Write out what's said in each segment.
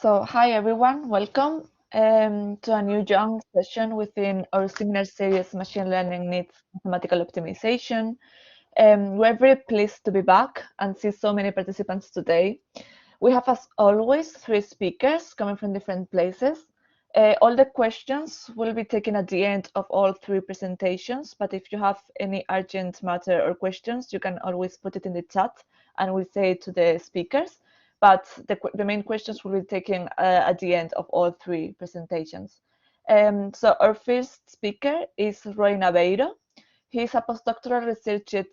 So, hi everyone, welcome to a new young session within our seminar series Machine Learning Needs Mathematical Optimization. We're very pleased to be back and see so many participants today. We have, as always, 3 speakers coming from different places. All the questions will be taken at the end of all 3 presentations, but if you have any urgent matter or questions, you can always put it in the chat and we'll say it to the speakers. But the main questions will be taken at the end of all 3 presentations. So our first speaker is Roy Naveiro. He is a postdoctoral researcher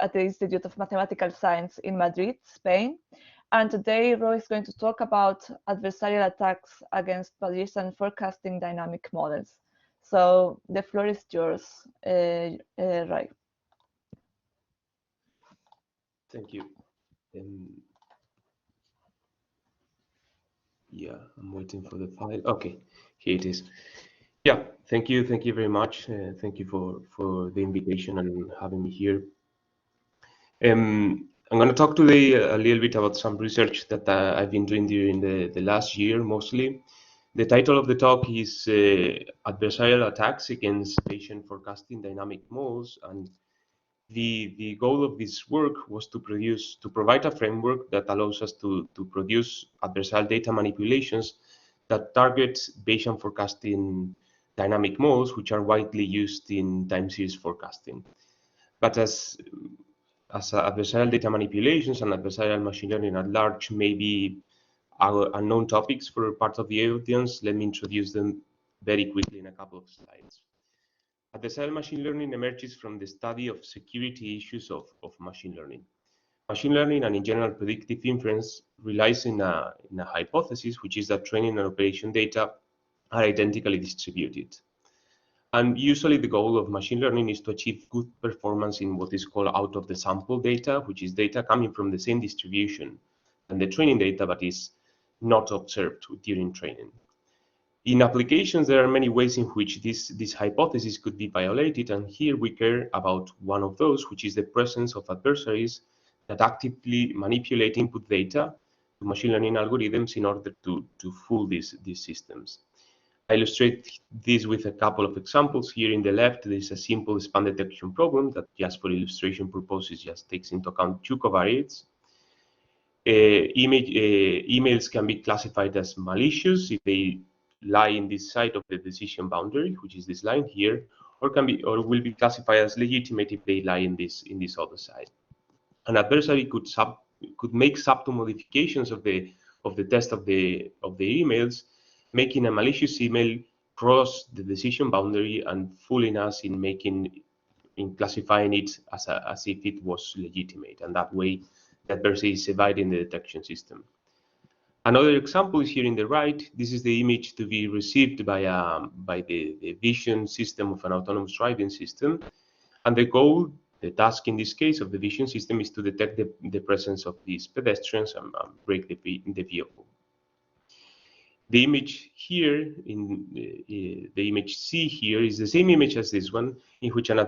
at the Institute of Mathematical Science in Madrid, Spain. And today, Roy is going to talk about adversarial attacks against Bayesian forecasting dynamic models. So the floor is yours, Roy. Thank you. Yeah, I'm waiting for the file. Okay, here it is. Yeah, thank you very much. Thank you for the invitation and having me here. I'm going to talk today a little bit about some research that I've been doing during the last year, mostly. The title of the talk is Adversarial Attacks Against Bayesian Forecasting Dynamic Models, and the goal of this work was to provide a framework that allows us to produce adversarial data manipulations that target Bayesian forecasting dynamic models, which are widely used in time series forecasting. But as adversarial data manipulations and adversarial machine learning at large may be unknown topics for part of the audience, let me introduce them very quickly in a couple of slides. Adversarial machine learning emerges from the study of security issues of machine learning. Machine learning and in general predictive inference relies in a hypothesis, which is that training and operation data are identically distributed. And usually the goal of machine learning is to achieve good performance in what is called out of the sample data, which is data coming from the same distribution than the training data, but is not observed during training. In applications, there are many ways in which this hypothesis could be violated, and here we care about one of those, which is the presence of adversaries that actively manipulate input data to machine learning algorithms in order to fool these systems. I illustrate this with a couple of examples. Here in the left, there is a simple span detection problem that, just for illustration purposes, just takes into account 2 covariates. Emails can be classified as malicious if they lie in this side of the decision boundary, which is this line here, or will be classified as legitimate if they lie in this other side. An adversary could make subtle modifications of the test of the emails, making a malicious email cross the decision boundary and fooling us in classifying it as if it was legitimate, and that way the adversary is evading the detection system. Another example is here in the right. This is the image to be received by the vision system of an autonomous driving system. And the task in this case of the vision system is to detect the presence of these pedestrians and brake the vehicle. The image here, the image C here, is the same image as this one, in which an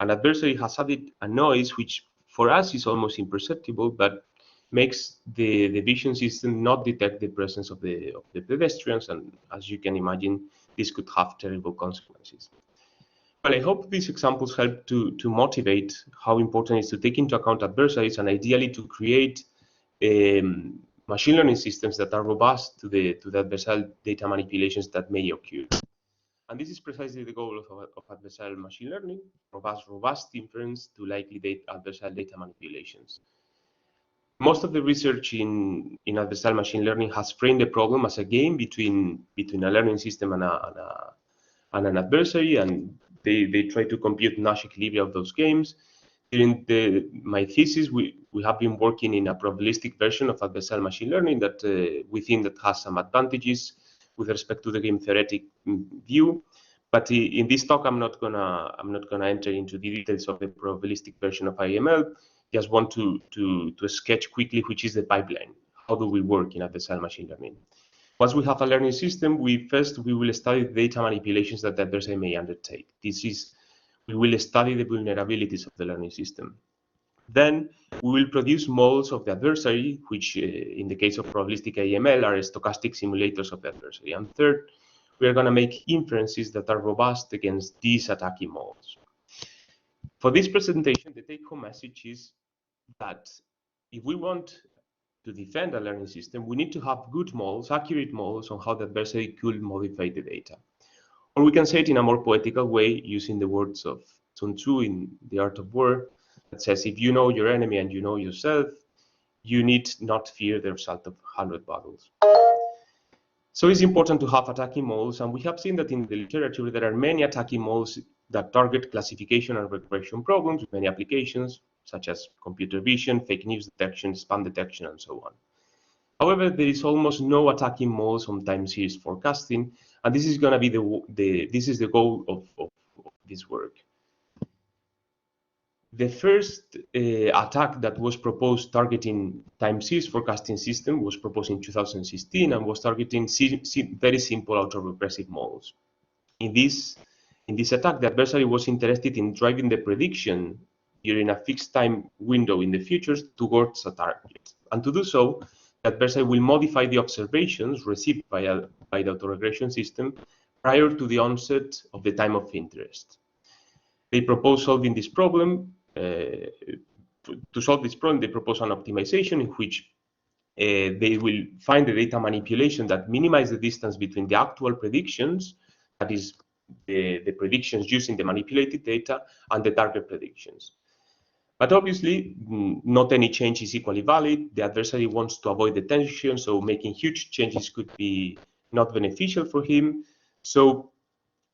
adversary has added a noise which for us is almost imperceptible, but makes the vision system not detect the presence of the pedestrians, and as you can imagine, this could have terrible consequences. Well, I hope these examples help to motivate how important it is to take into account adversaries and ideally to create machine learning systems that are robust to the adversarial data manipulations that may occur. And this is precisely the goal of adversarial machine learning, robust inference to likely adversarial data manipulations. Most of the research in adversarial machine learning has framed the problem as a game between a learning system and an adversary, and they try to compute Nash equilibria of those games. During my thesis, we have been working in a probabilistic version of adversarial machine learning that we think that has some advantages with respect to the game theoretic view. But in this talk, I'm not gonna enter into the details of the probabilistic version of IML. Just want to sketch quickly which is the pipeline. How do we work in adversarial machine learning? Once we have a learning system, we will study the data manipulations that the adversary may undertake. We will study the vulnerabilities of the learning system. Then we will produce models of the adversary, which in the case of probabilistic AML are stochastic simulators of the adversary. And third, we are going to make inferences that are robust against these attacking models. For this presentation, the take-home message is that if we want to defend a learning system, we need to have good models, accurate models on how the adversary could modify the data. Or we can say it in a more poetical way, using the words of Sun Tzu in The Art of War, that says, if you know your enemy and you know yourself, you need not fear the result of 100 battles. So it's important to have attacking models, and we have seen that in the literature there are many attacking models that target classification and regression problems with many applications, such as computer vision, fake news detection, spam detection, and so on. However, there is almost no attacking models on time series forecasting, and this is going to be the goal of this work. The first attack that was proposed targeting time series forecasting system was proposed in 2016 and was targeting very simple autoregressive models. In this attack, the adversary was interested in driving the prediction during a fixed time window in the future towards a target. And to do so, the adversary will modify the observations received by the autoregression system prior to the onset of the time of interest. They propose solving this problem. To solve this problem, they propose an optimization in which they will find the data manipulation that minimize the distance between the actual predictions, that is, the predictions using the manipulated data, and the target predictions. But obviously, not any change is equally valid. The adversary wants to avoid the tension, so making huge changes could be not beneficial for him. So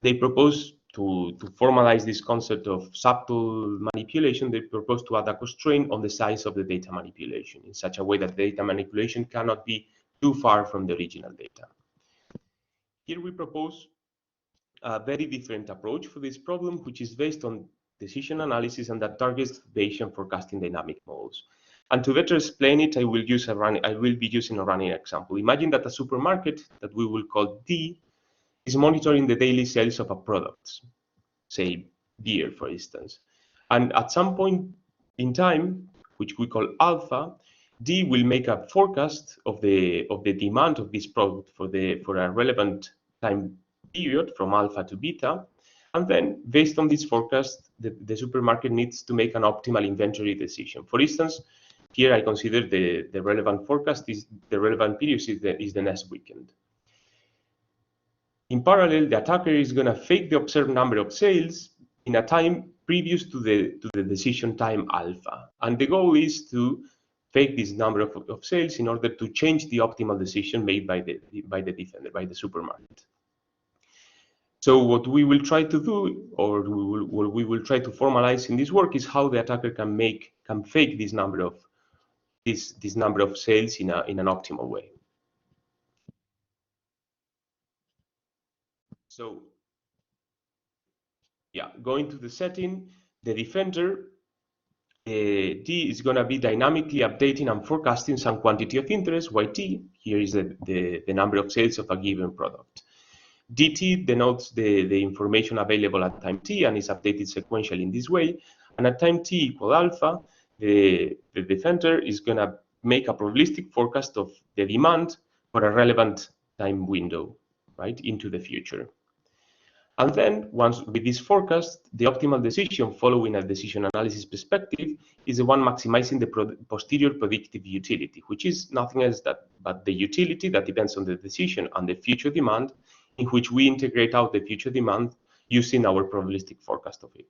they propose to formalize this concept of subtle manipulation. They propose to add a constraint on the size of the data manipulation in such a way that the data manipulation cannot be too far from the original data. Here we propose a very different approach for this problem, which is based on decision analysis and that targets Bayesian forecasting dynamic models. And to better explain it, I will be using a running example. Imagine that a supermarket that we will call D is monitoring the daily sales of a product, say beer, for instance. And at some point in time, which we call alpha, D will make a forecast of the demand of this product for a relevant time period from alpha to beta. And then, based on this forecast, the supermarket needs to make an optimal inventory decision. For instance, here I consider the relevant forecast is the relevant period is the next weekend. In parallel, the attacker is going to fake the observed number of sales in a time previous to the decision time alpha. And the goal is to fake this number of sales in order to change the optimal decision made by the defender, by the supermarket. So what we will try to do, or what we will try to formalize in this work, is how the attacker can fake this number of sales in an optimal way. So, yeah, going to the setting, the defender D is going to be dynamically updating and forecasting some quantity of interest, YT. Here is the number of sales of a given product. DT denotes the information available at time t and is updated sequentially in this way. And at time t equal alpha, the defender is going to make a probabilistic forecast of the demand for a relevant time window, right, into the future. And then, once with this forecast, the optimal decision following a decision analysis perspective is the one maximizing the posterior predictive utility, which is nothing else but the utility that depends on the decision and the future demand, in which we integrate out the future demand using our probabilistic forecast of it.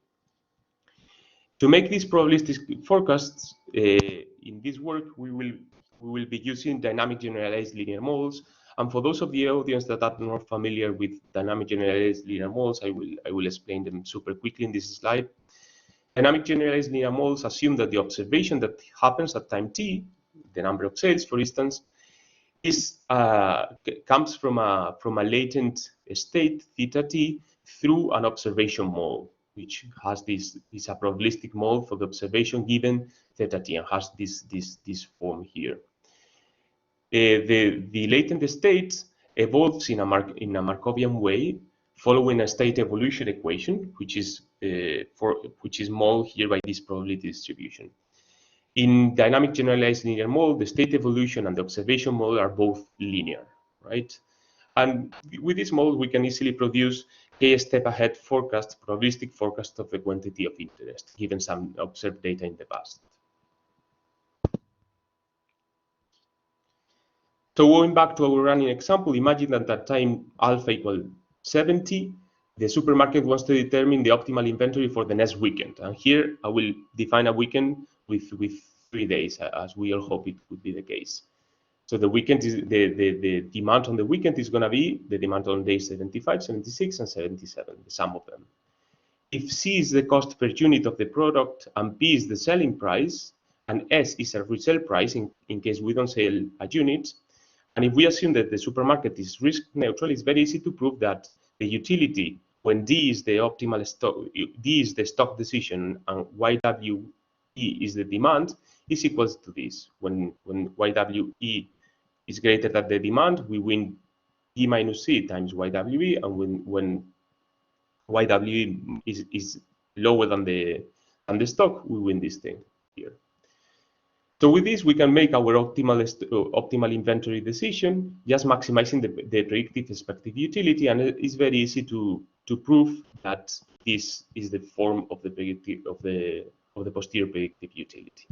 To make these probabilistic forecasts, in this work, we will be using dynamic generalized linear models. And for those of the audience that are not familiar with dynamic generalized linear models, I will explain them super quickly in this slide. Dynamic generalized linear models assume that the observation that happens at time t, the number of sales, for instance, comes from a latent state theta t through an observation mode, which has this a probabilistic mode for the observation given theta t and has this form here. The latent state evolves in a Markovian way, following a state evolution equation, which is modeled here by this probability distribution. In dynamic generalized linear model, the state evolution and the observation model are both linear, right? And with this model, we can easily produce k-step ahead forecasts, probabilistic forecasts of the quantity of interest, given some observed data in the past. So going back to our running example, imagine that at time alpha equal 70, the supermarket wants to determine the optimal inventory for the next weekend. And here I will define a weekend with 3 days, as we all hope it would be the case. So the weekend is the demand on the weekend is going to be the demand on days 75, 76, and 77, the sum of them. If C is the cost per unit of the product and P is the selling price, and S is a resale price in case we don't sell a unit, and if we assume that the supermarket is risk neutral, it's very easy to prove that the utility, when D is the optimal stock, D is the stock decision, and YWE is the demand, is equals to this. When YWE is greater than the demand, we win D minus C times YWE, and when YWE is lower than the stock, we win this thing here. So with this, we can make our optimal inventory decision, just maximizing the predictive expected utility, and it's very easy to prove that this is the form of the predictive of the posterior predictive utility.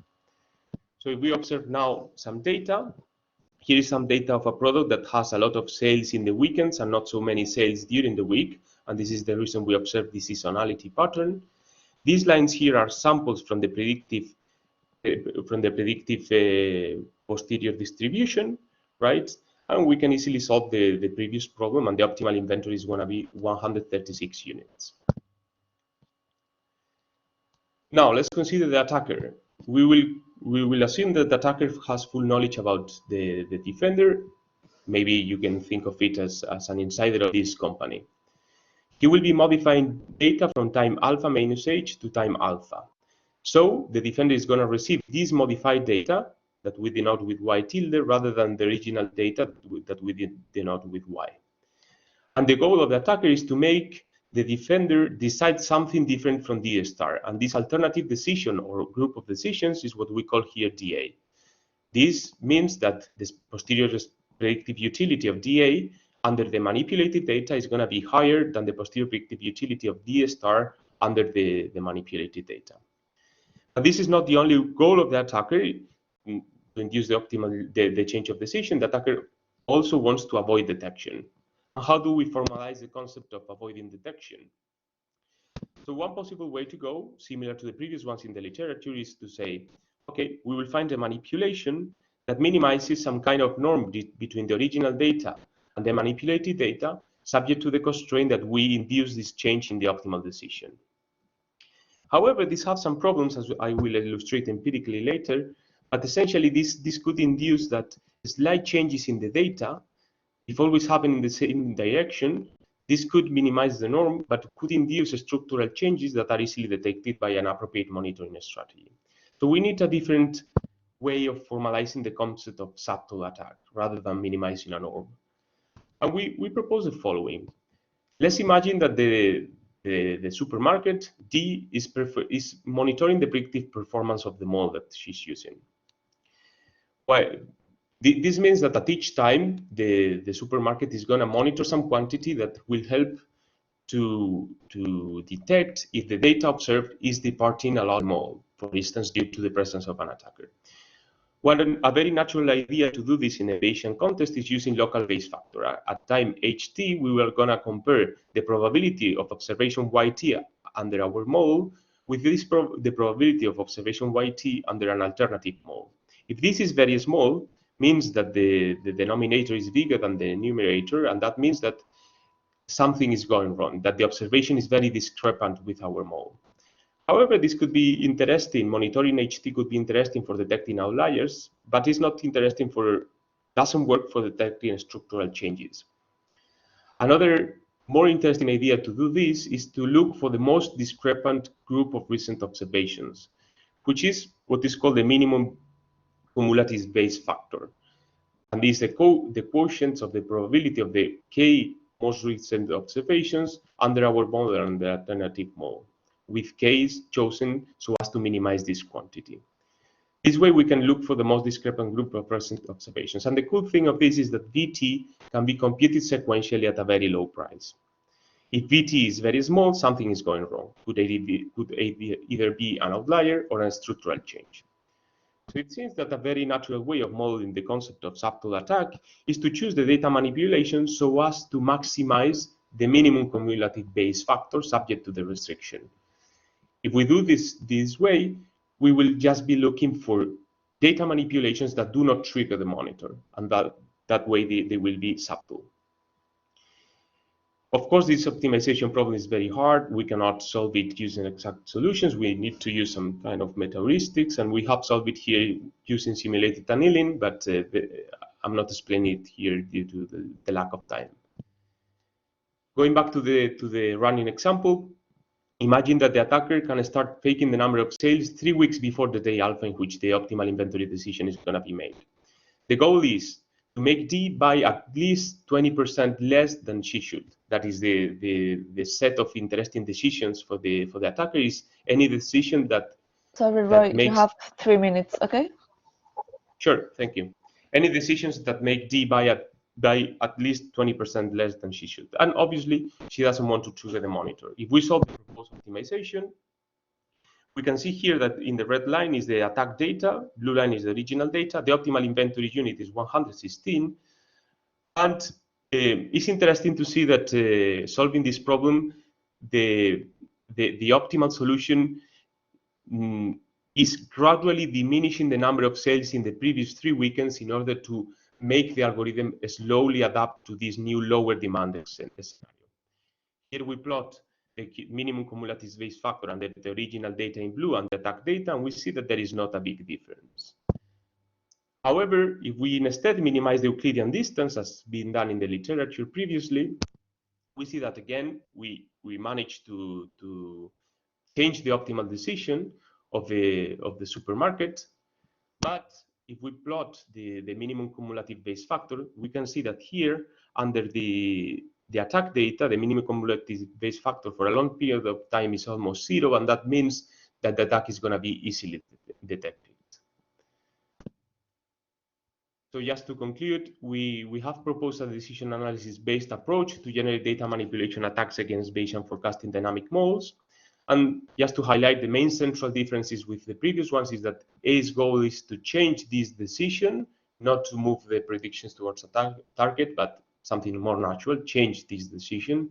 So if we observe now some data, here is some data of a product that has a lot of sales in the weekends and not so many sales during the week, and this is the reason we observe the seasonality pattern. These lines here are samples from the predictive posterior distribution, right? And we can easily solve the previous problem, and the optimal inventory is going to be 136 units. Now let's consider the attacker. We will assume that the attacker has full knowledge about the defender. Maybe you can think of it as an insider of this company. He will be modifying data from time alpha minus h to time alpha. So the defender is going to receive this modified data that we denote with y tilde rather than the original data that we denote with y. And the goal of the attacker is to make the defender decide something different from D star. And this alternative decision or group of decisions is what we call here DA. This means that the posterior predictive utility of DA under the manipulated data is going to be higher than the posterior predictive utility of D star under the manipulated data. But this is not the only goal of the attacker to induce the change of decision. The attacker also wants to avoid detection. How do we formalize the concept of avoiding detection? So one possible way to go, similar to the previous ones in the literature, is to say, okay, we will find a manipulation that minimizes some kind of norm between the original data and the manipulated data, subject to the constraint that we induce this change in the optimal decision. However, this has some problems, as I will illustrate empirically later, but essentially this could induce that slight changes in the data, if always happen in the same direction, this could minimize the norm, but could induce structural changes that are easily detected by an appropriate monitoring strategy. So we need a different way of formalizing the concept of subtle attack, rather than minimizing a norm. And we propose the following. Let's imagine that the supermarket, D, is monitoring the predictive performance of the model that she's using. Well, this means that at each time, the supermarket is going to monitor some quantity that will help to detect if the data observed is departing along the model, for instance, due to the presence of an attacker. A very natural idea to do this in a Bayesian context is using local base factor. At time ht, we were going to compare the probability of observation yt under our model with the probability of observation yt under an alternative model. If this is very small, means that the denominator is bigger than the numerator, and that means that something is going wrong, that the observation is very discrepant with our model. However, this could be interesting. Monitoring HT could be interesting for detecting outliers, but it's not interesting doesn't work for detecting structural changes. Another more interesting idea to do this is to look for the most discrepant group of recent observations, which is what is called the minimum cumulative base factor. And this is the quotient of the probability of the k most recent observations under our model and the alternative model, with k's chosen so as to minimize this quantity. This way we can look for the most discrepant group of recent observations. And the cool thing of this is that VT can be computed sequentially at a very low price. If VT is very small, something is going wrong. Could either be an outlier or a structural change. So it seems that a very natural way of modeling the concept of subtle attack is to choose the data manipulation so as to maximize the minimum cumulative Bayes factor subject to the restriction. If we do this way, we will just be looking for data manipulations that do not trigger the monitor, and that way they will be subtle. Of course, this optimization problem is very hard. We cannot solve it using exact solutions. We need to use some kind of meta-heuristics, and we have solved it here using simulated annealing, but I'm not explaining it here due to the lack of time. Going back to the running example, imagine that the attacker can start faking the number of sales 3 weeks before the day alpha in which the optimal inventory decision is going to be made. The goal is to make D buy at least 20% less than she should. That is the set of interesting decisions for the attacker is any decision that. Sorry, Roy, you have 3 minutes, okay? Sure, thank you. Any decisions that make D buy at least 20% less than she should. And obviously, she doesn't want to trigger the monitor. If we solve the proposed optimization, we can see here that in the red line is the attack data, blue line is the original data, the optimal inventory unit is 116, and it's interesting to see that solving this problem, the optimal solution is gradually diminishing the number of sales in the previous 3 weekends in order to make the algorithm slowly adapt to this new lower demand scenario. Here we plot the minimum cumulative Bayes factor and the original data in blue and the attack data, and we see that there is not a big difference. However, if we instead minimize the Euclidean distance, as been done in the literature previously, we see that again we manage to change the optimal decision of the supermarket. But if we plot the minimum cumulative Bayes factor, we can see that here under the attack data, the minimum cumulative Bayes factor for a long period of time is almost 0, and that means that the attack is going to be easily detected. So just to conclude, we have proposed a decision analysis-based approach to generate data manipulation attacks against Bayesian forecasting dynamic models. And just to highlight the main central differences with the previous ones is that A's goal is to change this decision, not to move the predictions towards a target, but something more natural, change this decision.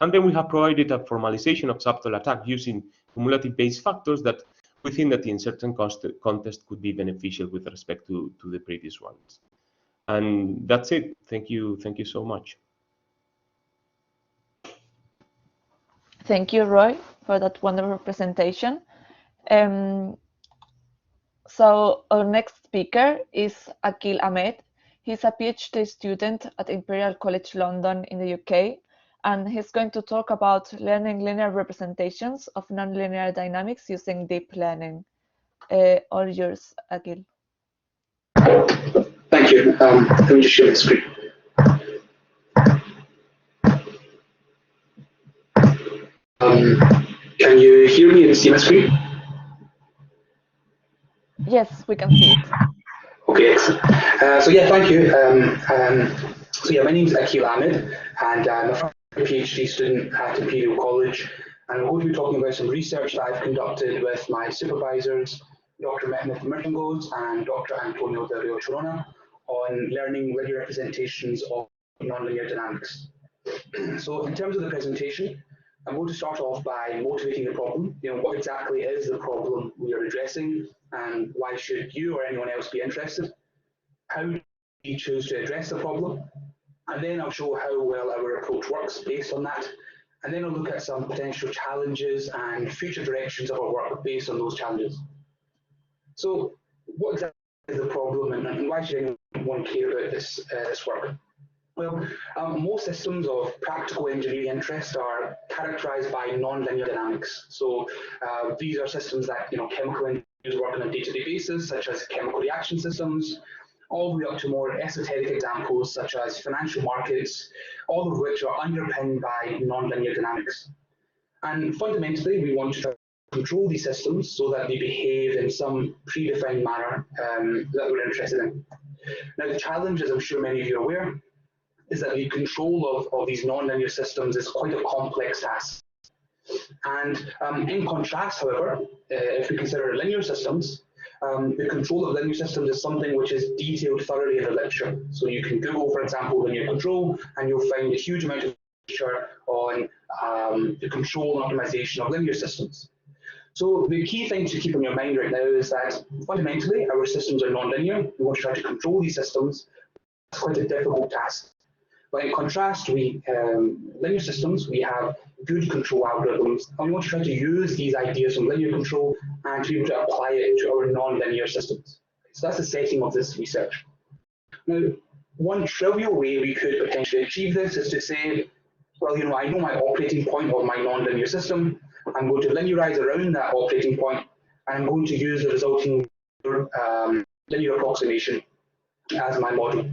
And then we have provided a formalization of subtle attack using cumulative Bayes factors that we think that in certain context could be beneficial with respect to the previous ones. And that's it. Thank you so much. Thank you, Roy, for that wonderful presentation. So our next speaker is Akhil Ahmed. He's a PhD student at Imperial College London in the UK, and he's going to talk about learning linear representations of nonlinear dynamics using deep learning. All yours, Akhil. Thank you. Let me just share the screen. Can you hear me and see my screen? Yes, we can see it. Okay, excellent. So yeah, thank you. So yeah, my name is Akhil Ahmed, and I'm a PhD student at Imperial College, and I'm going to be talking about some research that I've conducted with my supervisors, Dr. Ahmed and Dr. Antonio de Rio Chirona, on learning linear representations of nonlinear dynamics. So in terms of the presentation, I'm going to start off by motivating the problem. What exactly is the problem we are addressing, and why should you or anyone else be interested? How do we choose to address the problem? And then I'll show how well our approach works based on that. And then I'll look at some potential challenges and future directions of our work based on those challenges. So what exactly is the problem, and why should anyone care about this work? Well, most systems of practical engineering interest are characterized by nonlinear dynamics. So these are systems that chemical engineers work on a day-to-day basis, such as chemical reaction systems, all the way up to more esoteric examples such as financial markets, all of which are underpinned by nonlinear dynamics. And fundamentally, we want to try control these systems so that they behave in some predefined manner that we're interested in. Now, the challenge, as I'm sure many of you are aware, is that the control of these nonlinear systems is quite a complex task. And in contrast, however, if we consider linear systems, the control of linear systems is something which is detailed thoroughly in the literature. So you can Google, for example, linear control, and you'll find a huge amount of literature on the control and optimization of linear systems. So the key thing to keep in your mind right now is that fundamentally our systems are nonlinear. We want to try to control these systems. It's quite a difficult task. But in contrast, linear systems, we have good control algorithms, and we want to try to use these ideas from linear control and to be able to apply it to our nonlinear systems. So that's the setting of this research. Now, one trivial way we could potentially achieve this is to say, well, I know my operating point of my nonlinear system. I'm going to linearize around that operating point, and I'm going to use the resulting linear approximation as my model.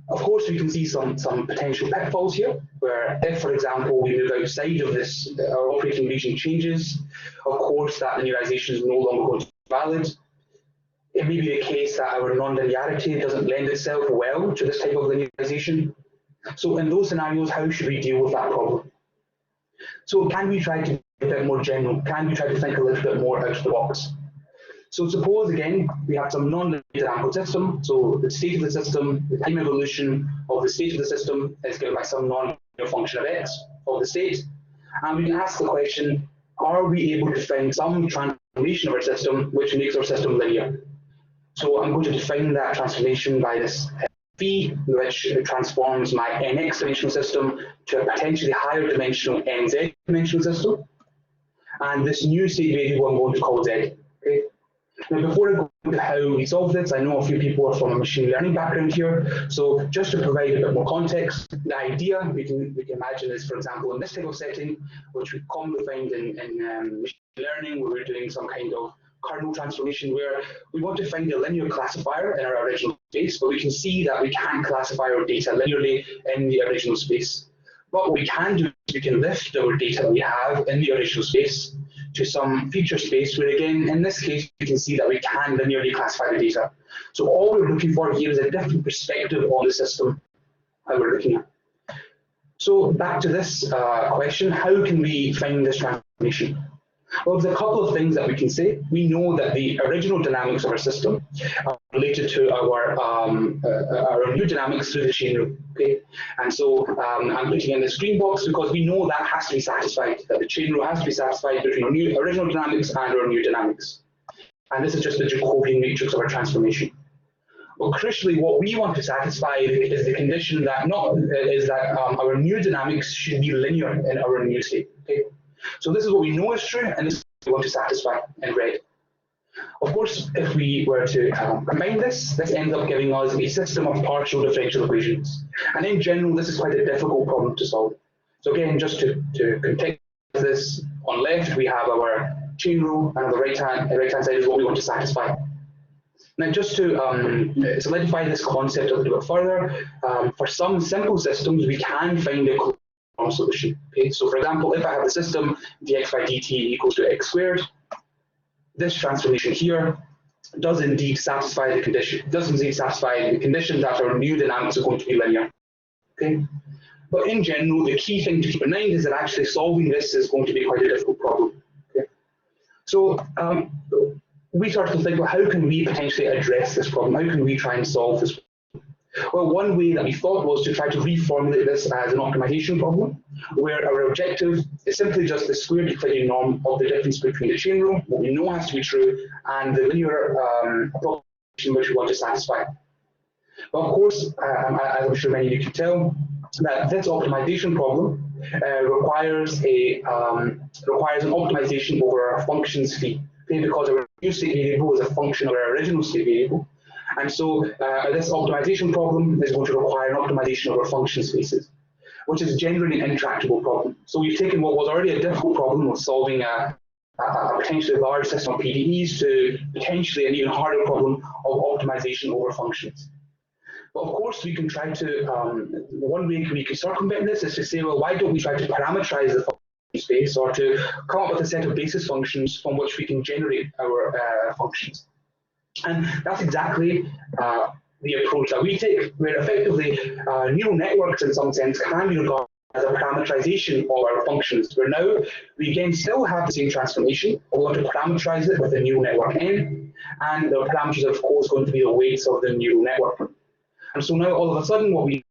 Of course, we can see some potential pitfalls here, where if, for example, we move outside of this, our operating region changes, of course, that linearization is no longer going to be valid. It may be the case that our nonlinearity doesn't lend itself well to this type of linearization. So in those scenarios, how should we deal with that problem? So can we try to be a bit more general? Can we try to think a little bit more out of the box? So suppose, again, we have some non-linear dynamical system. So the state of the system, the time evolution of the state of the system is given by some non-linear function of x of the state. And we can ask the question, are we able to find some transformation of our system which makes our system linear? So I'm going to define that transformation by this phi, which transforms my nx dimensional system to a potentially higher dimensional nz dimensional system. And this new state variable I'm going to call z. Okay? Now, before I go into how we solve this, I know a few people are from a machine learning background here. So just to provide a bit more context, the idea we can imagine is, for example, in this type of setting, which we commonly find in machine learning, where we're doing some kind of kernel transformation, where we want to find a linear classifier in our original space, but we can see that we can't classify our data linearly in the original space. But what we can do is we can lift our data that we have in the original space to some feature space where, again, in this case, we can see that we can linearly classify the data. So all we're looking for here is a different perspective on the system that we're looking at. So back to this question, how can we find this transformation? Well, there's a couple of things that we can say. We know that the original dynamics of our system are related to our new dynamics through the chain rule. Okay, and so I'm putting in this green box because we know that has to be satisfied. That the chain rule has to be satisfied between our new original dynamics and our new dynamics. And this is just the Jacobian matrix of our transformation. Well, crucially, what we want to satisfy is the condition that our new dynamics should be linear in our new state. Okay. So this is what we know is true, and this is what we want to satisfy in red. Of course, if we were to combine this ends up giving us a system of partial differential equations. And in general, this is quite a difficult problem to solve. So again, just to contextualize this, on left we have our chain rule, and on the right-hand side is what we want to satisfy. Now, just to solidify this concept a little bit further, for some simple systems, we can find a solution. Okay, so for example, if I have the system dx by dt equals to x squared, this transformation here does indeed satisfy the condition. That our new dynamics are going to be linear. Okay, but in general, the key thing to keep in mind is that actually solving this is going to be quite a difficult problem. Okay, so we start to think, well, how can we potentially address this problem? How can we try and solve this problem? Well, one way that we thought was to try to reformulate this as an optimization problem, where our objective is simply just the squared Euclidean norm of the difference between the chain rule, what we know has to be true, and the linear approximation which we want to satisfy. But of course, as I'm sure many of you can tell, that this optimization problem requires an optimization over our functions phi, okay, because our new state variable is a function of our original state variable. And so this optimization problem is going to require an optimization of our function spaces, which is generally an intractable problem. So we've taken what was already a difficult problem of solving a potentially large system of PDEs to potentially an even harder problem of optimization over functions. But of course, we can try to, one way we can circumvent this is to say, well, why don't we try to parameterize the space, or to come up with a set of basis functions from which we can generate our functions. And that's exactly the approach that we take, where effectively neural networks in some sense can be regarded as a parameterization of our functions, where now we again still have the same transformation, but we want to parameterize it with the neural network N, and the parameters are of course going to be the weights of the neural network. And so now all of a sudden what we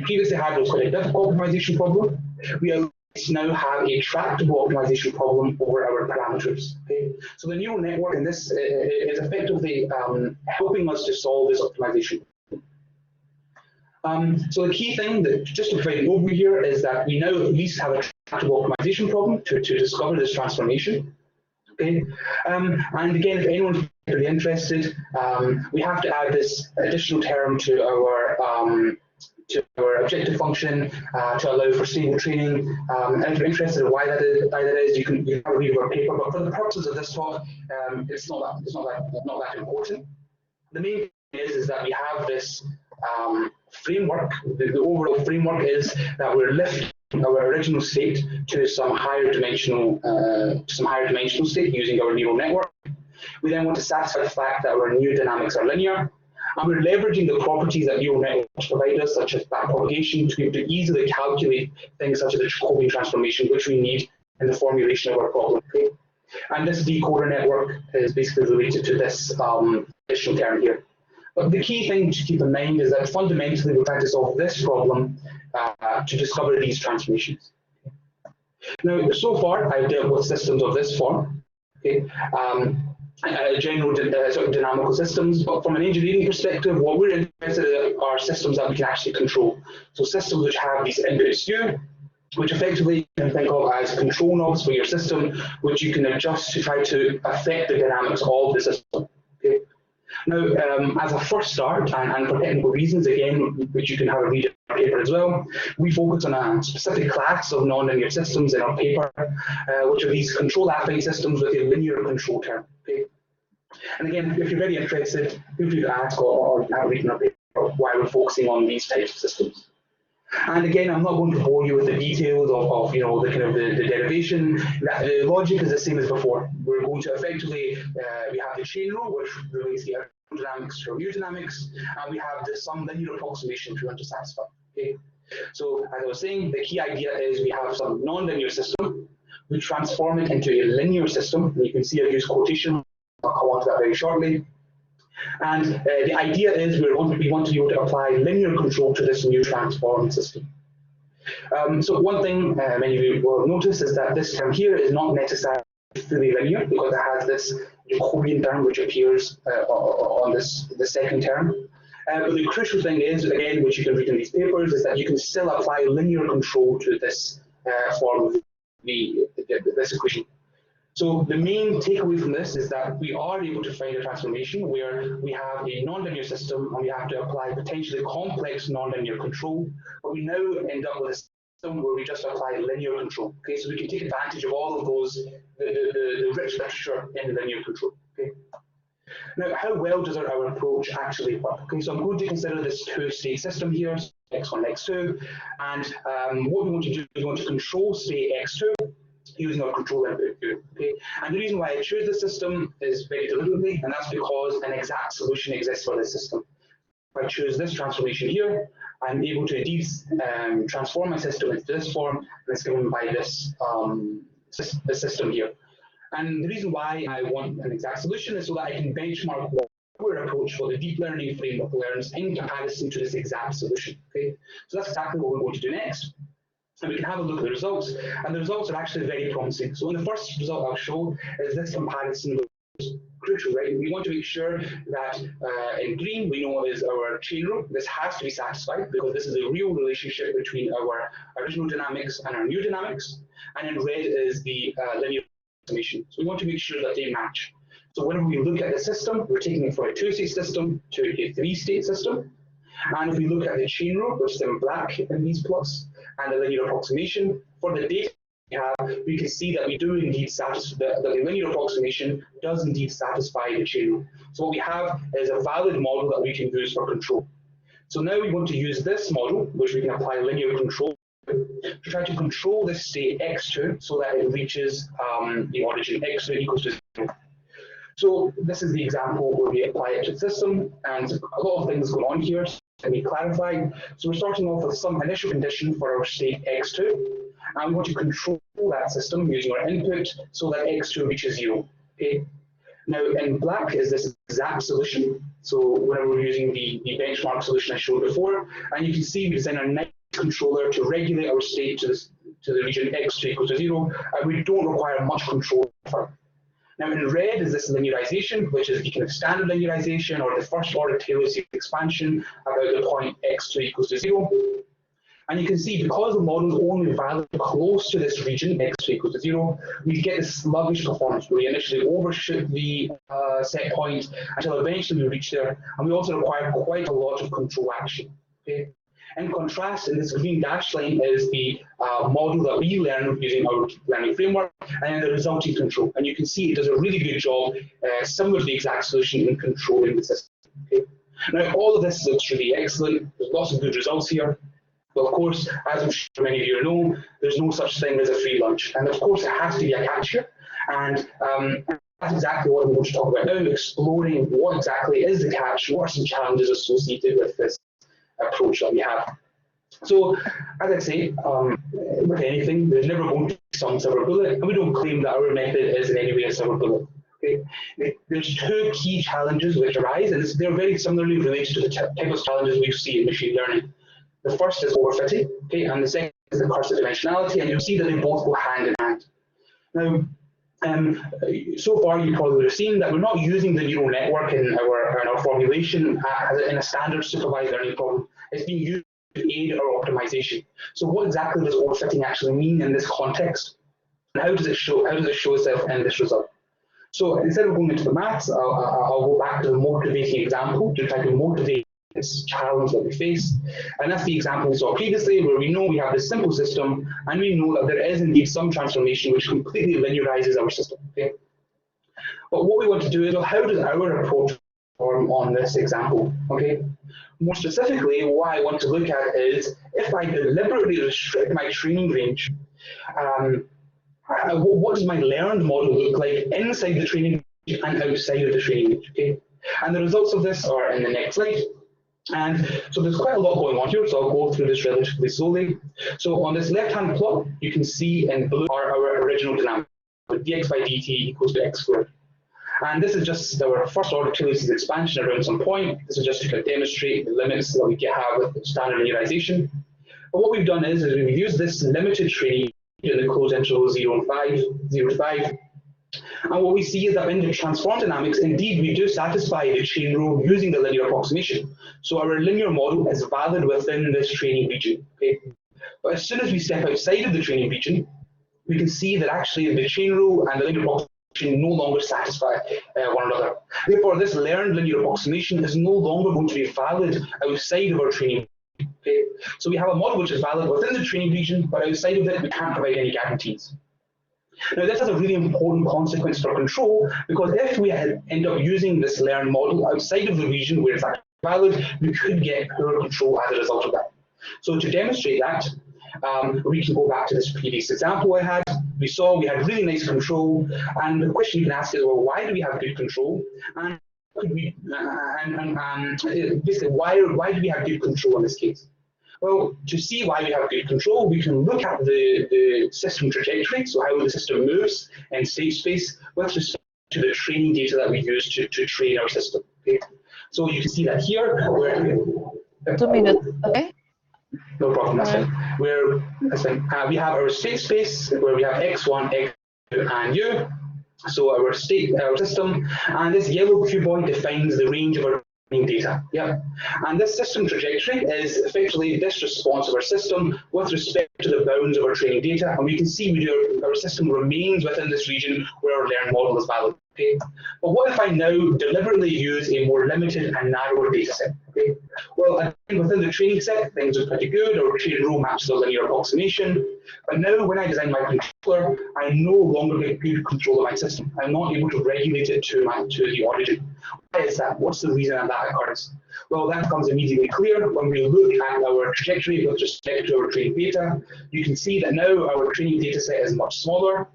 previously had was quite a difficult optimization problem. We now have a tractable optimization problem over our parameters. Okay? So the neural network in this is effectively helping us to solve this optimization. So the key thing, that just to provide an overview here, is that we now at least have a tractable optimization problem to discover this transformation. Okay? And again, if anyone's really interested, we have to add this additional term to our objective function to allow for stable training. And if you're interested in why that is, you can have a read of our paper. But for the purposes of this talk, it's not that important. The main thing is that we have this framework. The overall framework is that we're lifting our original state to some higher dimensional state using our neural network. We then want to satisfy the fact that our new dynamics are linear. And we're leveraging the properties that neural networks provide us, such as backpropagation, to be able to easily calculate things such as the Jacobian transformation, which we need in the formulation of our problem. Okay? And this decoder network is basically related to this additional term here. But the key thing to keep in mind is that fundamentally we're trying to solve this problem to discover these transformations. Now, so far I've dealt with systems of this form. Okay? General sort of dynamical systems, but from an engineering perspective, what we're interested in are systems that we can actually control. So systems which have these inputs U, which effectively you can think of as control knobs for your system, which you can adjust to try to affect the dynamics of the system. Okay? Now, as a first start, and for technical reasons, again, which you can have a read in our paper as well, we focus on a specific class of nonlinear systems in our paper, which are these control affine systems with a linear control term. Okay? And again, if you're very interested, feel free to ask or have a read in our paper why we're focusing on these types of systems. And again, I'm not going to bore you with the details of the kind of the derivation. The logic is the same as before. We're going to effectively we have the chain rule, which relates the dynamics to mu dynamics, and we have the some linear approximation we want to satisfy. Okay. So as I was saying, the key idea is we have some non-linear system. We transform it into a linear system. And you can see I've used quotation. I'll come on to that very shortly. And the idea is we want to be able to apply linear control to this new transformed system. So one thing many of you will notice is that this term here is not necessarily fully linear because it has this Jacobian term which appears on the second term. But the crucial thing is, again, which you can read in these papers, is that you can still apply linear control to this form of this equation. So the main takeaway from this is that we are able to find a transformation where we have a nonlinear system and we have to apply potentially complex nonlinear control, but we now end up with a system where we just apply linear control. Okay, so we can take advantage of all of those, the rich literature in linear control. Okay. Now, how well does our approach actually work? Okay, so I'm going to consider this two-state system here, x1, x2, and what we want to do is we want to control state x2 using our control input. Okay, and the reason why I choose this system is very deliberately, and that's because an exact solution exists for this system. If I choose this transformation here, I'm able to indeed transform my system into this form, and it's given by this system here. And the reason why I want an exact solution is so that I can benchmark what our approach for the deep learning framework learns in comparison to this exact solution. Okay, so that's exactly what we're going to do next. And we can have a look at the results, and the results are actually very promising. So in the first result I'll show is this comparison is crucial, right? We want to make sure that in green we know what is our chain rule. This has to be satisfied because this is a real relationship between our original dynamics and our new dynamics, and in red is the linear approximation. So we want to make sure that they match. So whenever we look at the system, we're taking it from a two-state system to a three-state system. And if we look at the chain rule, which is in black in these plots, and the linear approximation, for the data we have, we can see that we do indeed satisfy, that the linear approximation does indeed satisfy the chain rule. So what we have is a valid model that we can use for control. So now we want to use this model, which we can apply linear control to try to control this state x2 so that it reaches the origin x2 equals to 0. So this is the example where we apply it to the system, and a lot of things go on here to be clarified. So we're starting off with some initial condition for our state x2, and we want to control that system using our input so that x2 reaches 0. Okay. Now in black is this exact solution. So whenever we're using the benchmark solution I showed before, and you can see we design a nice controller to regulate our state to the region x2 equals to 0, and we don't require much control for it. Now in red is this linearization, which is the kind of standard linearization or the first order Taylor series expansion about the point x2 equals to 0. And you can see because the model is only valid close to this region, x2 equals to 0, we get this sluggish performance where we initially overshoot the set point until eventually we reach there, and we also require quite a lot of control action. Okay? In contrast, in this green dashed line is the model that we learn using our learning framework, and then the resulting control. And you can see it does a really good job, similar to the exact solution in controlling the system. Okay? Now, all of this looks really excellent. There's lots of good results here. But of course, as I'm sure many of you know, there's no such thing as a free lunch. And of course, it has to be a catch here. And that's exactly what I'm going to talk about now, exploring what exactly is the catch, what are some challenges associated with this approach that we have. So, as I say, with anything, there's never going to be some silver bullet, and we don't claim that our method is in any way a silver bullet. Okay? There's two key challenges which arise, and they're very similarly related to the type of challenges we see in machine learning. The first is overfitting, okay, and the second is the curse of dimensionality, and you'll see that they both go hand in hand. Now, so far you probably have seen that we're not using the neural network in our formulation in a standard supervised learning problem. It's being used to aid our optimization. So what exactly does overfitting actually mean in this context? And how does it show itself in this result? So instead of going into the maths, I'll go back to the motivating example to try to motivate this challenge that we face. And that's the example we saw previously, where we know we have this simple system, and we know that there is indeed some transformation which completely linearizes our system. Okay? But what we want to do is, well, how does our approach perform on this example? Okay? More specifically, what I want to look at is, if I deliberately restrict my training range, what does my learned model look like inside the training range and outside of the training range? Okay? And the results of this are in the next slide. And so there's quite a lot going on here, so I'll go through this relatively slowly. So on this left-hand plot, you can see in blue are our original dynamics, with dx by dt equals to x squared. And this is just our first order Taylor series expansion around some point. This is just to demonstrate the limits that we can have with standard linearization. But what we've done is we've used this limited training in the closed intervals 0 to 5. And what we see is that in the transform dynamics, indeed, we do satisfy the chain rule using the linear approximation. So our linear model is valid within this training region. Okay? But as soon as we step outside of the training region, we can see that actually the chain rule and the linear approximation no longer satisfy one another. Therefore, this learned linear approximation is no longer going to be valid outside of our training region. Okay? So we have a model which is valid within the training region, but outside of it, we can't provide any guarantees. Now, this has a really important consequence for control, because if we end up using this learned model outside of the region where it's actually valid, we could get poor control as a result of that. So to demonstrate that, we can go back to this previous example I had. We saw we had really nice control, and the question you can ask is, well, why do we have good control? And could we, basically, why do we have good control in this case? Well, to see why we have good control, we can look at the system trajectory, so how the system moves in state space with respect to the training data that we use to train our system. Okay? So you can see that here, where 2 minutes, okay? No problem, that's fine. We have our state space where we have x1, x2, and u. So our system, and this yellow cuboid defines the range of our data. Yeah, and this system trajectory is effectively this response of our system with respect to the bounds of our training data, and we can see our system remains within this region where our learned model is valid. Okay? But what if I now deliberately use a more limited and narrower data set? Okay? Well, again, within the training set, things are pretty good. Our training rule maps the linear approximation. But now, when I design my controller, I no longer get good control of my system. I'm not able to regulate it to the origin. Why is that? What's the reason that occurs? Well, that becomes immediately clear when we look at our trajectory with respect to our training data. You can see that now our training data set is much smaller.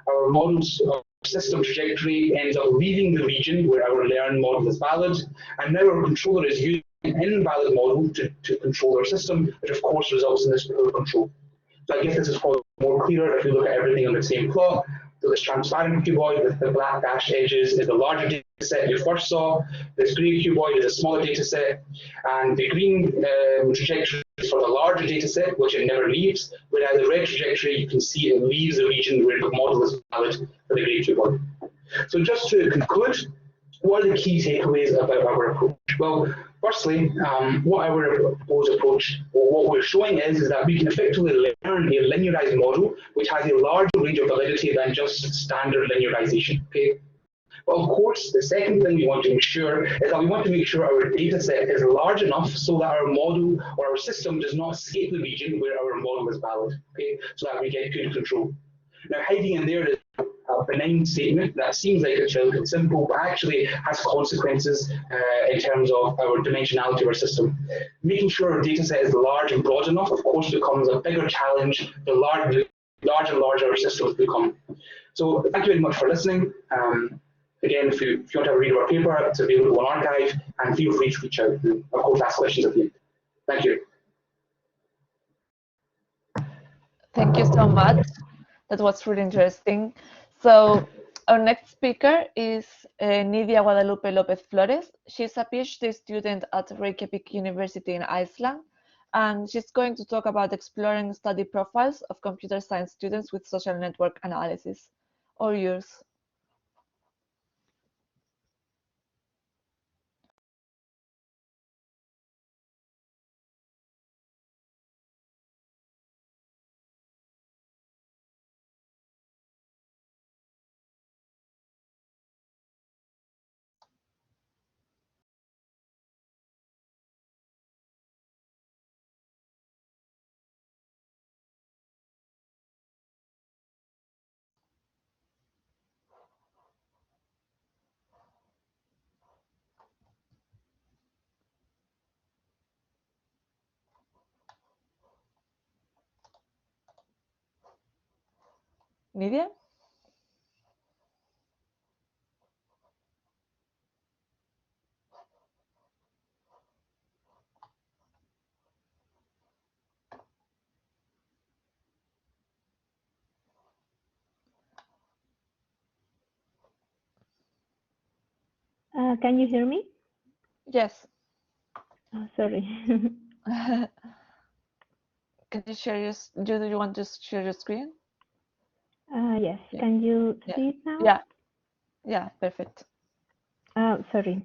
Our model's system trajectory ends up leaving the region where our learned model is valid, and now our controller is using an invalid model to control our system, which of course results in this poor control. So I guess this is probably more clear if we look at everything on the same plot. So this transparent cuboid with the black dashed edges is the larger data set you first saw. This grey cuboid is a smaller data set, and the green trajectory is for the larger data set, which it never leaves, whereas the red trajectory, you can see it leaves the region where the model is valid for the grey cuboid. So just to conclude, what are the key takeaways about our approach? Well, firstly, what our proposed approach, or what we're showing is that we can effectively learn a linearized model which has a larger range of validity than just standard linearization. Okay. But of course, the second thing we want to ensure is that we want to make sure our data set is large enough so that our model or our system does not escape the region where our model is valid. Okay, so that we get good control. Now, hiding in there is a benign statement that seems like it's relatively simple, but actually has consequences in terms of our dimensionality of our system. Making sure our data set is large and broad enough, of course, becomes a bigger challenge the larger and larger our systems become. So thank you very much for listening. Again, if you want to have a read of our paper, it's available on archive, and feel free to reach out and, of course, ask questions at the end. Thank you. Thank you so much. That was really interesting. So our next speaker is Nidia Guadalupe López Flores. She's a PhD student at Reykjavik University in Iceland, and she's going to talk about exploring study profiles of computer science students with social network analysis. All yours. Nidia? Can you hear me? Yes. Oh, sorry. Can you share your? Do you want to share your screen? Yes. Yeah. Can you Yeah. see it now? Yeah. Yeah. Perfect. Sorry.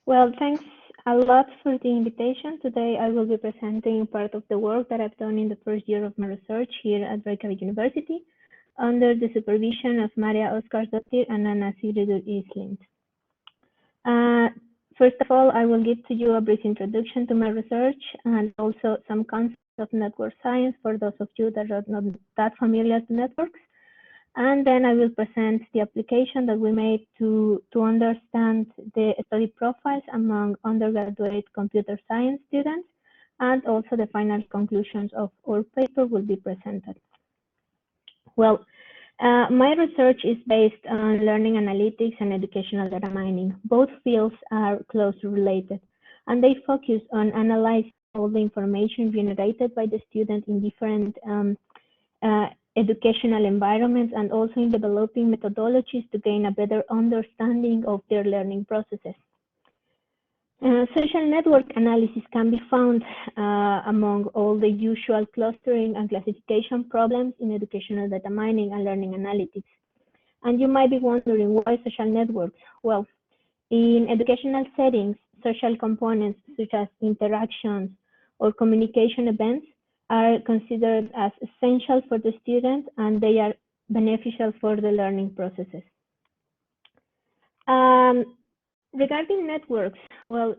Well, thanks a lot for the invitation. Today, I will be presenting part of the work that I've done in the first year of my research here at Reykjavik University, under the supervision of Maria Óskarsdóttir and Anna Sigríður Íslind. First of all, I will give to you a brief introduction to my research and also some concepts of network science for those of you that are not that familiar to networks. And then I will present the application that we made to understand the study profiles among undergraduate computer science students, and also the final conclusions of our paper will be presented. Well, my research is based on learning analytics and educational data mining. Both fields are closely related, and they focus on analyzing all the information generated by the student in different educational environments, and also in developing methodologies to gain a better understanding of their learning processes. Social network analysis can be found among all the usual clustering and classification problems in educational data mining and learning analytics. And you might be wondering, why social networks? Well, in educational settings, social components such as interactions or communication events are considered as essential for the student, and they are beneficial for the learning processes. Regarding networks, well,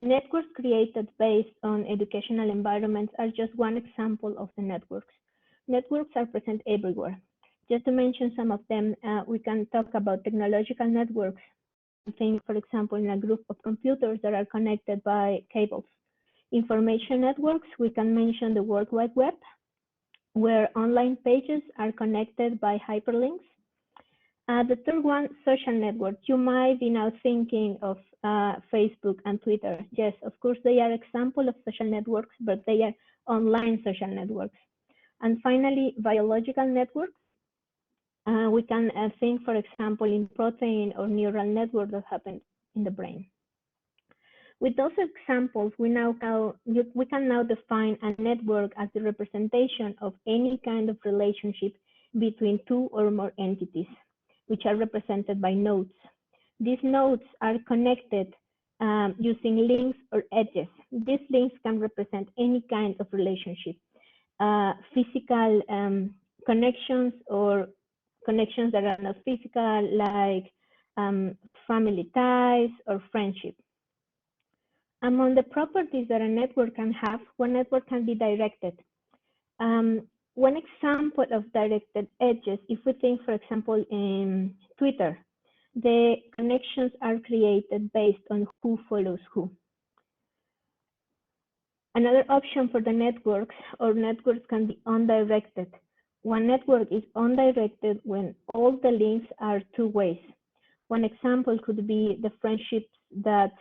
networks created based on educational environments are just one example of the networks. Networks are present everywhere. Just to mention some of them, we can talk about technological networks. Think, for example, in a group of computers that are connected by cables. Information networks, we can mention the World Wide Web, where online pages are connected by hyperlinks. The third one, social networks. You might be now thinking of Facebook and Twitter. Yes, of course, they are examples of social networks, but they are online social networks. And finally, biological networks. We can think, for example, in protein or neural networks that happen in the brain. With those examples, we can now define a network as the representation of any kind of relationship between two or more entities, which are represented by nodes. These nodes are connected using links or edges. These links can represent any kind of relationship, physical connections or connections that are not physical, like family ties or friendship. Among the properties that a network can have, one network can be directed. One example of directed edges, if we think, for example, in Twitter, the connections are created based on who follows who. Another option for the networks can be undirected. One network is undirected when all the links are two ways. One example could be the friendships that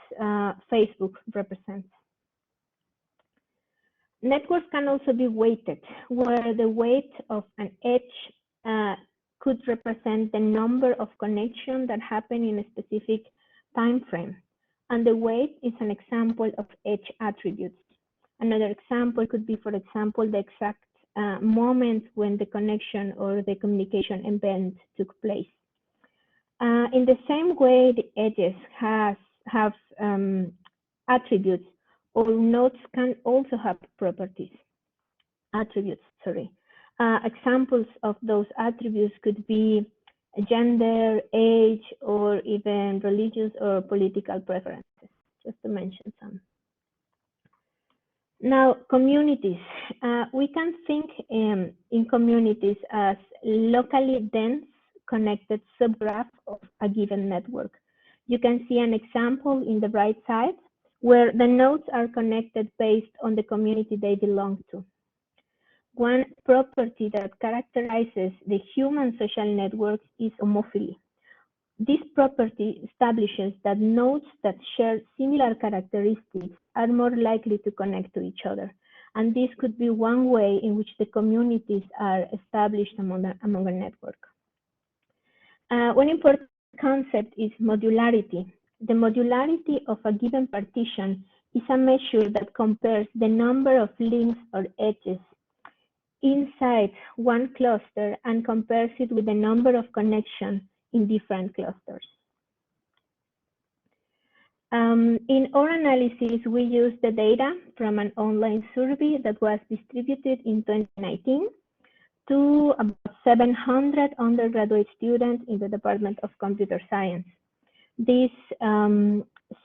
Facebook represents. Networks can also be weighted, where the weight of an edge could represent the number of connections that happen in a specific time frame. And the weight is an example of edge attributes. Another example could be, for example, the exact moment when the connection or the communication event took place. In the same way, the edges have attributes, or nodes can also have properties, attributes, sorry. Examples of those attributes could be gender, age, or even religious or political preferences, just to mention some. Now, communities. We can think in communities as locally dense connected subgraph of a given network. You can see an example in the right side where the nodes are connected based on the community they belong to. One property that characterizes the human social networks is homophily. This property establishes that nodes that share similar characteristics are more likely to connect to each other. And this could be one way in which the communities are established among a network. One important concept is modularity. The modularity of a given partition is a measure that compares the number of links or edges inside one cluster and compares it with the number of connections in different clusters. In our analysis, we used the data from an online survey that was distributed in 2019 to about 700 undergraduate students in the Department of Computer Science. This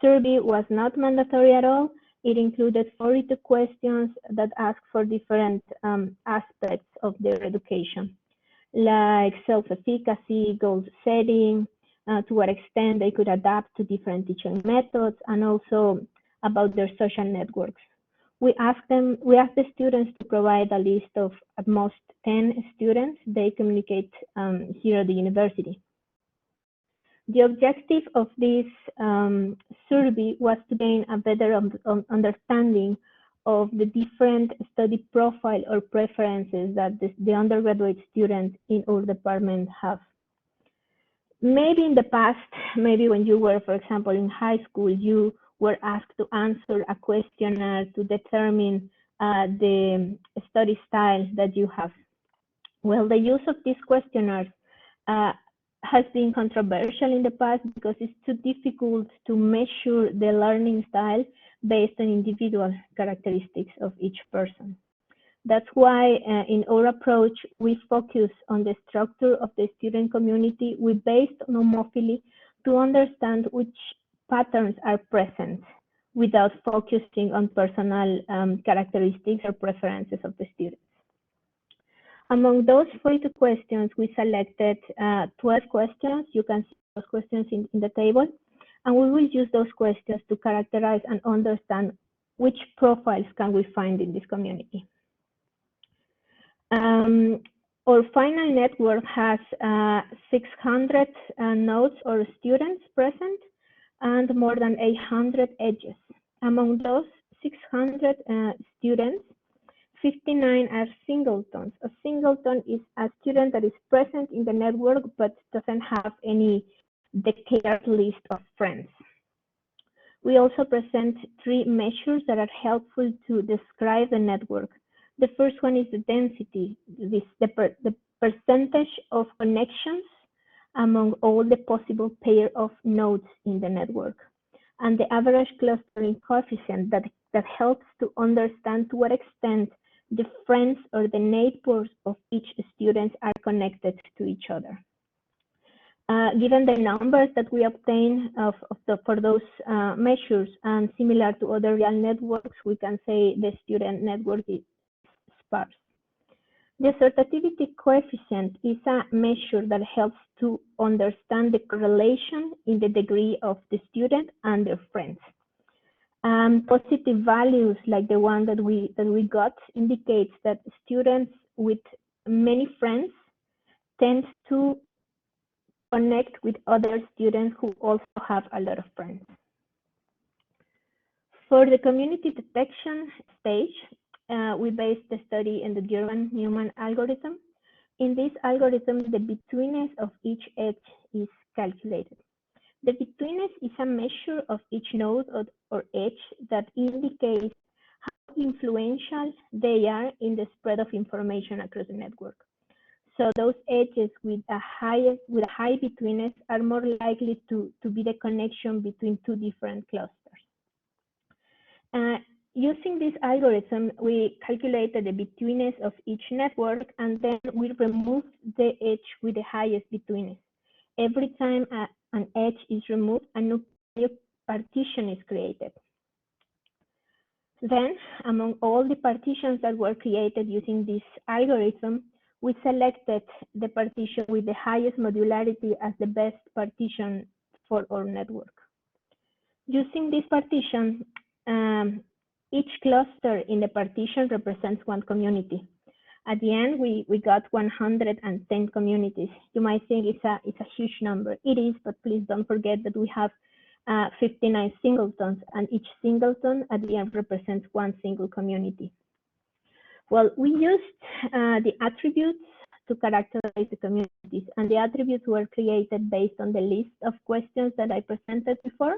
survey was not mandatory at all. It included 42 questions that asked for different aspects of their education, like self-efficacy, goal setting, to what extent they could adapt to different teaching methods, and also about their social networks. We asked the students to provide a list of at most 10 students they communicate here at the university. The objective of this survey was to gain a better understanding of the different study profile or preferences that the undergraduate students in our department have. Maybe in the past, maybe when you were, for example, in high school, you were asked to answer a questionnaire to determine the study style that you have. Well, the use of these questionnaires has been controversial in the past because it's too difficult to measure the learning style based on individual characteristics of each person. That's why in our approach, we focus on the structure of the student community. We based on homophily to understand which patterns are present without focusing on personal characteristics or preferences of the students. Among those 42 questions, we selected 12 questions. You can see those questions in the table. And we will use those questions to characterize and understand which profiles can we find in this community. Our final network has 600 nodes or students present and more than 800 edges. Among those 600 students, 59 are singletons. A singleton is a student that is present in the network but doesn't have any declared list of friends. We also present 3 measures that are helpful to describe the network. The first one is the density, the percentage of connections among all the possible pair of nodes in the network, and the average clustering coefficient that helps to understand to what extent the friends or the neighbors of each student are connected to each other. Given the numbers that we obtain for those measures and similar to other real networks, we can say the student network is sparse. The assortativity coefficient is a measure that helps to understand the correlation in the degree of the student and their friends. Positive values like the one that we got indicates that students with many friends tend to connect with other students who also have a lot of friends. For the community detection stage, we based the study in the German-Newman algorithm. In this algorithm, the betweenness of each edge is calculated. The betweenness is a measure of each node or edge that indicates how influential they are in the spread of information across the network. So those edges with a high betweenness are more likely to be the connection between 2 different clusters. Using this algorithm, we calculated the betweenness of each network, and then we removed the edge with the highest betweenness. Every time an edge is removed, a new partition is created. Then, among all the partitions that were created using this algorithm, we selected the partition with the highest modularity as the best partition for our network. Using this partition, each cluster in the partition represents 1 community. At the end, we got 110 communities. You might think it's a huge number. It is, but please don't forget that we have 59 singletons, and each singleton at the end represents 1 single community. Well, we used the attributes to characterize the communities, and the attributes were created based on the list of questions that I presented before.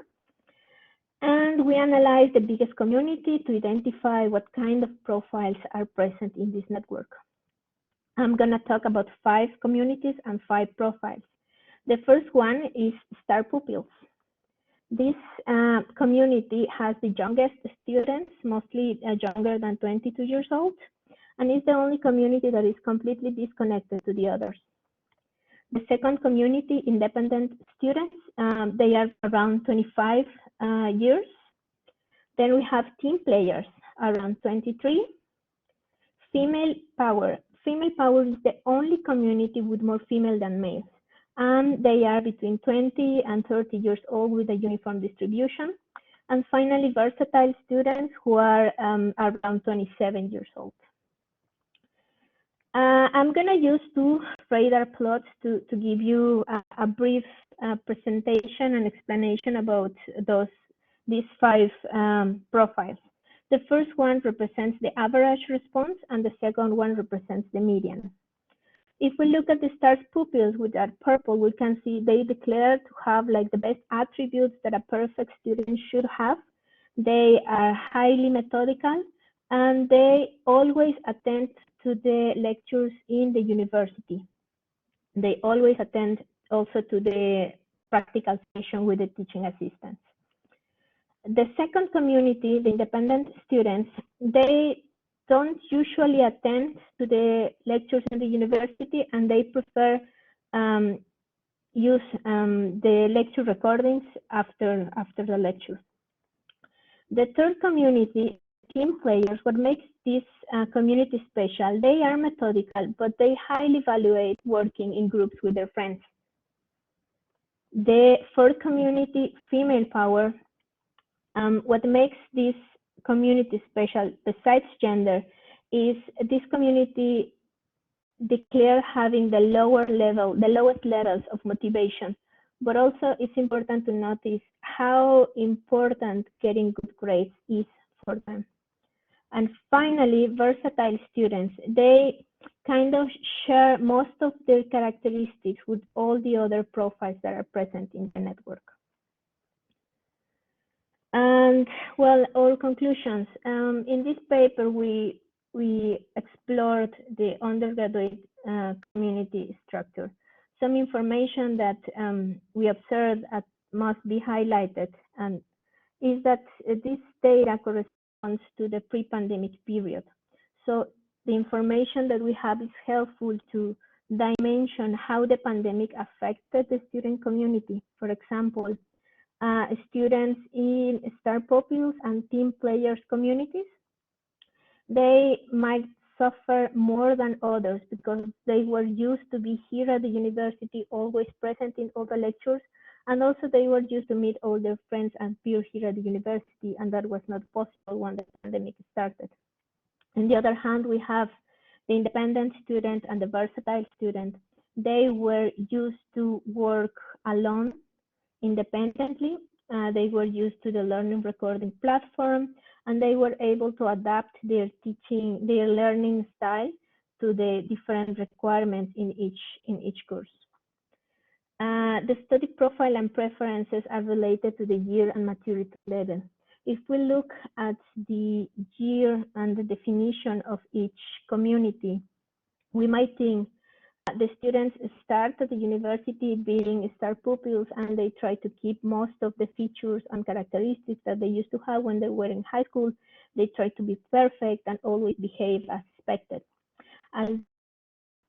And we analyzed the biggest community to identify what kind of profiles are present in this network. I'm going to talk about 5 communities and 5 profiles. The first one is star pupils. This community has the youngest students, mostly younger than 22 years old, and is the only community that is completely disconnected to the others. The second community, independent students, they are around 25 years. Then we have team players, around 23. Female power. Female power is the only community with more female than males. And they are between 20 and 30 years old with a uniform distribution. And finally, versatile students who are around 27 years old. I'm going to use 2 radar plots to give you a brief presentation and explanation about these 5 profiles. The first one represents the average response, and the second one represents the median. If we look at the star's pupils with that purple, we can see they declare to have like the best attributes that a perfect student should have. They are highly methodical, and they always attend to the lectures in the university. They always attend also to the practical session with the teaching assistants. The second community, the independent students, they don't usually attend to the lectures in the university, and they prefer use the lecture recordings after the lecture. The third community, team players, what makes this community special, they are methodical, but they highly evaluate working in groups with their friends. The fourth community, female power, what makes this community special besides gender is this community declare having the lowest levels of motivation, but also it's important to notice how important getting good grades is for them. And finally, versatile students, they kind of share most of their characteristics with all the other profiles that are present in the network. And well, our conclusions. In this paper, we explored the undergraduate community structure. Some information that we observed must be highlighted, and is that this data corresponds to the pre-pandemic period. So the information that we have is helpful to dimension how the pandemic affected the student community. For example, students in star pupils and team players communities, they might suffer more than others because they were used to be here at the university, always present in all the lectures, and also they were used to meet all their friends and peers here at the university, and that was not possible when the pandemic started. On the other hand, we have the independent student and the versatile student. They were used to work alone, independently. They were used to the learning recording platform, and they were able to adapt their learning style to the different requirements in each course. The study profile and preferences are related to the year and maturity level. If we look at the year and the definition of each community, we might think the students start at the university being star pupils, and they try to keep most of the features and characteristics that they used to have when they were in high school. They try to be perfect and always behave as expected. And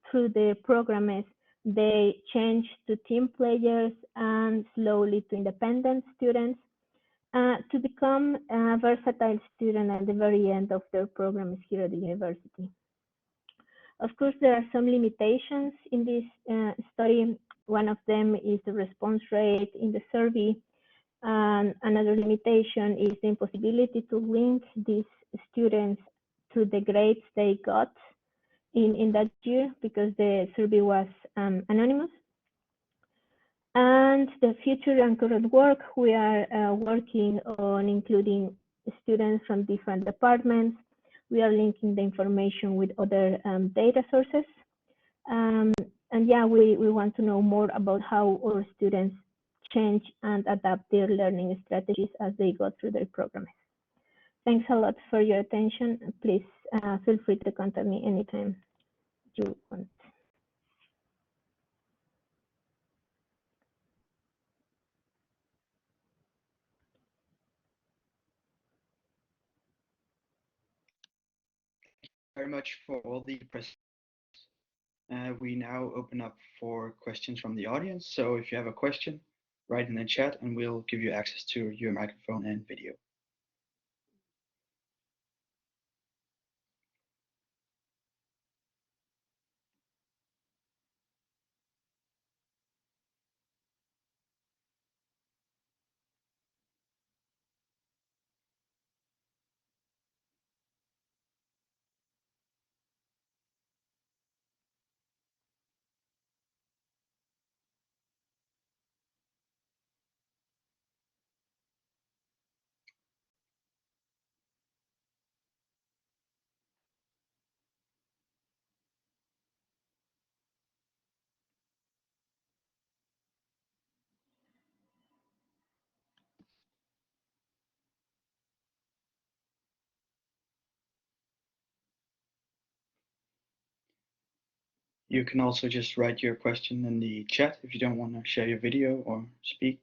through the programs, they change to team players and slowly to independent students to become a versatile student at the very end of their programs here at the university. Of course, there are some limitations in this study. One of them is the response rate in the survey. Another limitation is the impossibility to link these students to the grades they got in that year because the survey was anonymous. And the future and current work, we are working on including students from different departments. We are linking the information with other data sources. And yeah, we want to know more about how our students change and adapt their learning strategies as they go through their programs. Thanks a lot for your attention. Please feel free to contact me anytime you want. Very much for all the presentations. We now open up for questions from the audience. So if you have a question, write in the chat and we'll give you access to your microphone and video. You can also just write your question in the chat if you don't want to share your video or speak.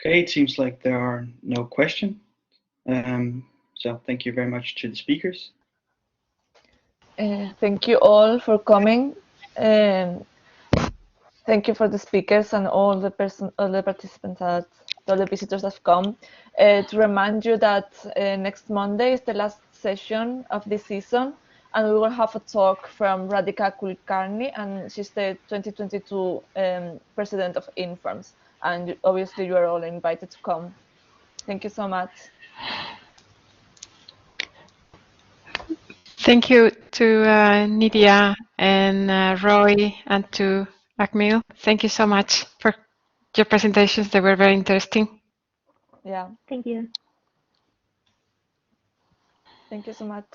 Okay, it seems like there are no questions. So thank you very much to the speakers. Thank you all for coming. Thank you for the speakers and all the participants, all the visitors that have come. To remind you that next Monday is the last session of this season, and we will have a talk from Radhika Kulkarni, and she's the 2022 president of Informs. And obviously, you are all invited to come. Thank you so much. Thank you to Nidia and Roy and to Akhil. Thank you so much for your presentations. They were very interesting. Yeah. Thank you. Thank you so much.